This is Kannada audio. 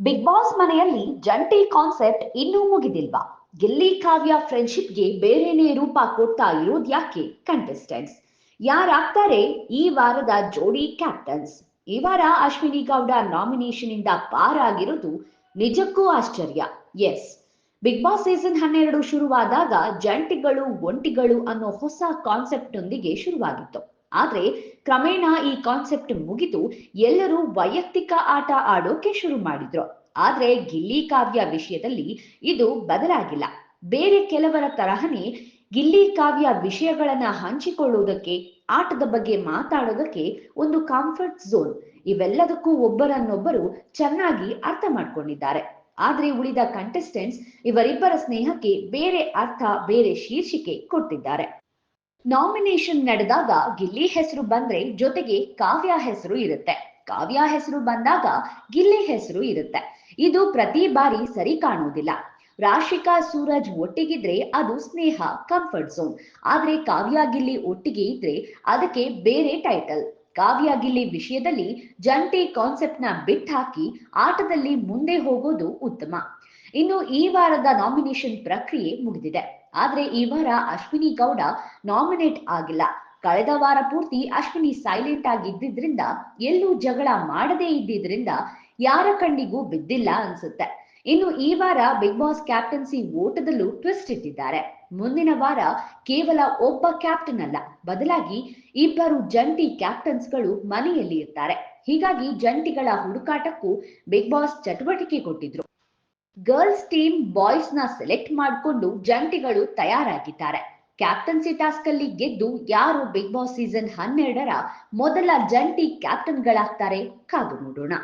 ಬಿಗ್ ಬಾಸ್ ಮನೆಯಲ್ಲಿ ಜಂಟಿ ಕಾನ್ಸೆಪ್ಟ್ ಇನ್ನೂ ಮುಗಿದಿಲ್ವಾ? ಗಿಲ್ಲಿ ಕಾವ್ಯ ಫ್ರೆಂಡ್ಶಿಪ್ಗೆ ಬೇರೆನೇ ರೂಪ ಕೊಡ್ತಾ ಇರೋದ್ಯಾಕೆ ಕಂಟೆಸ್ಟೆಂಟ್ಸ್? ಯಾರಾಗ್ತಾರೆ ಈ ವಾರದ ಜೋಡಿ ಕ್ಯಾಪ್ಟನ್ಸ್? ಈ ವಾರ ಅಶ್ವಿನಿ ಗೌಡ ನಾಮಿನೇಷನ್ ಇಂದ ಪಾರಾಗಿರೋದು ನಿಜಕ್ಕೂ ಆಶ್ಚರ್ಯ. ಎಸ್, ಬಿಗ್ ಬಾಸ್ ಸೀಸನ್ 12 ಶುರುವಾದಾಗ ಜಂಟಿಗಳು ಒಂಟಿಗಳು ಅನ್ನೋ ಹೊಸ ಕಾನ್ಸೆಪ್ಟ್ ನೊಂದಿಗೆ ಶುರುವಾಗಿತ್ತು. ಆದ್ರೆ ಕ್ರಮೇಣ ಈ ಕಾನ್ಸೆಪ್ಟ್ ಮುಗಿದು ಎಲ್ಲರೂ ವೈಯಕ್ತಿಕ ಆಟ ಆಡೋಕೆ ಶುರು ಮಾಡಿದ್ರು. ಆದ್ರೆ ಗಿಲ್ಲಿ ಕಾವ್ಯ ವಿಷಯದಲ್ಲಿ ಇದು ಬದಲಾಗಿಲ್ಲ. ಬೇರೆ ಕೆಲವರ ತರಹನೇ ಗಿಲ್ಲಿ ಕಾವ್ಯ ವಿಷಯಗಳನ್ನ ಹಂಚಿಕೊಳ್ಳುವುದಕ್ಕೆ, ಆಟದ ಬಗ್ಗೆ ಮಾತಾಡೋದಕ್ಕೆ ಒಂದು ಕಂಫರ್ಟ್ ಝೋನ್, ಇವೆಲ್ಲದಕ್ಕೂ ಒಬ್ಬರನ್ನೊಬ್ಬರು ಚೆನ್ನಾಗಿ ಅರ್ಥ ಮಾಡ್ಕೊಂಡಿದ್ದಾರೆ. ಆದ್ರೆ ಉಳಿದ ಕಂಟೆಸ್ಟೆಂಟ್ಸ್ ಇವರಿಬ್ಬರ ಸ್ನೇಹಕ್ಕೆ ಬೇರೆ ಅರ್ಥ, ಬೇರೆ ಶೀರ್ಷಿಕೆ ಕೊಟ್ಟಿದ್ದಾರೆ. ನಾಮಿನೇಷನ್ ನಡೆದಾಗ ಗಿಲ್ಲಿ ಹೆಸರು ಬಂದ್ರೆ ಜೊತೆಗೆ ಕಾವ್ಯ ಹೆಸರು ಇರುತ್ತೆ, ಕಾವ್ಯ ಹೆಸರು ಬಂದಾಗ ಗಿಲ್ಲಿ ಹೆಸರು ಇರುತ್ತೆ. ಇದು ಪ್ರತಿ ಬಾರಿ ಸರಿ ಕಾಣುವುದಿಲ್ಲ. ರಾಶಿಕಾ ಸೂರಜ್ ಒಟ್ಟಿಗಿದ್ರೆ ಅದು ಸ್ನೇಹ, ಕಂಫರ್ಟ್ ಝೋನ್. ಆದ್ರೆ ಕಾವ್ಯ ಗಿಲ್ಲಿ ಒಟ್ಟಿಗೆ ಇದ್ರೆ ಅದಕ್ಕೆ ಬೇರೆ ಟೈಟಲ್. ಕಾವ್ಯ ಗಿಲ್ಲಿ ವಿಷಯದಲ್ಲಿ ಜಂಟಿ ಕಾನ್ಸೆಪ್ಟ್ ನ ಬಿಟ್ಟಾಕಿ ಆಟದಲ್ಲಿ ಮುಂದೆ ಹೋಗೋದು ಉತ್ತಮ. ಇನ್ನು ಈ ವಾರದ ನಾಮಿನೇಷನ್ ಪ್ರಕ್ರಿಯೆ ಮುಗಿದಿದೆ. ಆದ್ರೆ ಈ ವಾರ ಅಶ್ವಿನಿ ಗೌಡ ನಾಮಿನೇಟ್ ಆಗಿಲ್ಲ. ಕಳೆದ ವಾರ ಪೂರ್ತಿ ಅಶ್ವಿನಿ ಸೈಲೆಂಟ್ ಆಗಿದ್ದರಿಂದ, ಎಲ್ಲೂ ಜಗಳ ಮಾಡದೇ ಇದ್ದಿದ್ರಿಂದ ಯಾರ ಕಣ್ಣಿಗೂ ಬಿದ್ದಿಲ್ಲ ಅನ್ಸುತ್ತೆ. ಇನ್ನು ಈ ವಾರ ಬಿಗ್ ಬಾಸ್ ಕ್ಯಾಪ್ಟನ್ಸಿ ಓಟದಲ್ಲೂ ಟ್ವಿಸ್ಟ್ ಇಟ್ಟಿದ್ದಾರೆ. ಮುಂದಿನ ವಾರ ಕೇವಲ ಒಬ್ಬ ಕ್ಯಾಪ್ಟನ್ ಅಲ್ಲ, ಬದಲಾಗಿ ಇಬ್ಬರು ಜಂಟಿ ಕ್ಯಾಪ್ಟನ್ಸ್ಗಳು ಮನೆಯಲ್ಲಿ ಇರ್ತಾರೆ. ಹೀಗಾಗಿ ಜಂಟಿಗಳ ಹುಡುಕಾಟಕ್ಕೂ ಬಿಗ್ ಬಾಸ್ ಚಟುವಟಿಕೆ ಕೊಟ್ಟಿದ್ರು. ಗರ್ಲ್ಸ್ ಟೀಮ್ ಬಾಯ್ಸ್ ನ ಸೆಲೆಕ್ಟ್ ಮಾಡಿಕೊಂಡು ಜಂಟಿಗಳು ತಯಾರಾಗಿದ್ದಾರೆ. ಕ್ಯಾಪ್ಟನ್ಸಿ ಟಾಸ್ಕ್ ಅಲ್ಲಿ ಗೆದ್ದು ಯಾರು ಬಿಗ್ ಬಾಸ್ ಸೀಸನ್ 12ರ ಮೊದಲ ಜಂಟಿ ಕ್ಯಾಪ್ಟನ್ಗಳಾಗ್ತಾರೆ ಕಾದು ನೋಡೋಣ.